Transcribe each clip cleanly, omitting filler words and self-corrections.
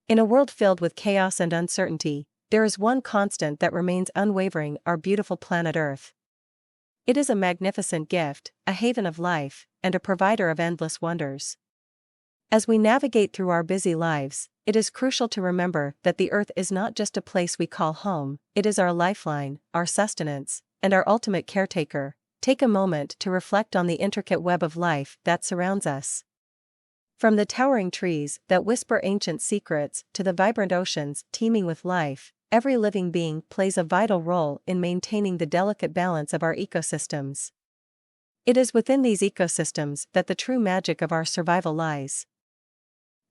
In a world filled with chaos and uncertainty, there is one constant that remains unwavering: our beautiful planet Earth. It is a magnificent gift, a haven of life, and a provider of endless wonders. As we navigate through our busy lives, it is crucial to remember that the Earth is not just a place we call home, it is our lifeline, our sustenance, and our ultimate caretaker. Take a moment to reflect on the intricate web of life that surrounds us. From the towering trees that whisper ancient secrets to the vibrant oceans teeming with life, every living being plays a vital role in maintaining the delicate balance of our ecosystems. It is within these ecosystems that the true magic of our survival lies.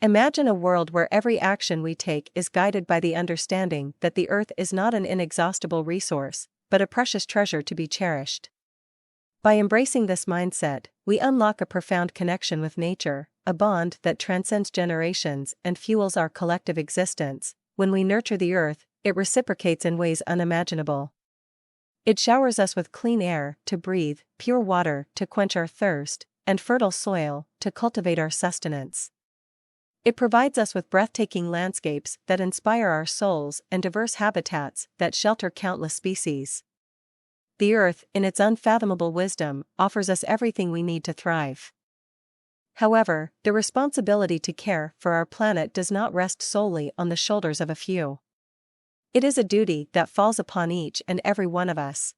Imagine a world where every action we take is guided by the understanding that the Earth is not an inexhaustible resource, but a precious treasure to be cherished. By embracing this mindset, we unlock a profound connection with nature, a bond that transcends generations and fuels our collective existence. When we nurture the Earth, it reciprocates in ways unimaginable. It showers us with clean air to breathe, pure water to quench our thirst, and fertile soil to cultivate our sustenance. It provides us with breathtaking landscapes that inspire our souls and diverse habitats that shelter countless species. The Earth, in its unfathomable wisdom, offers us everything we need to thrive. However, the responsibility to care for our planet does not rest solely on the shoulders of a few. It is a duty that falls upon each and every one of us.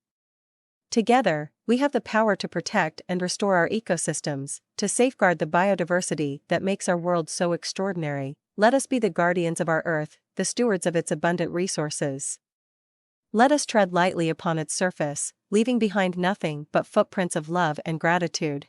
Together, we have the power to protect and restore our ecosystems, to safeguard the biodiversity that makes our world so extraordinary. Let us be the guardians of our Earth, the stewards of its abundant resources. Let us tread lightly upon its surface, leaving behind nothing but footprints of love and gratitude.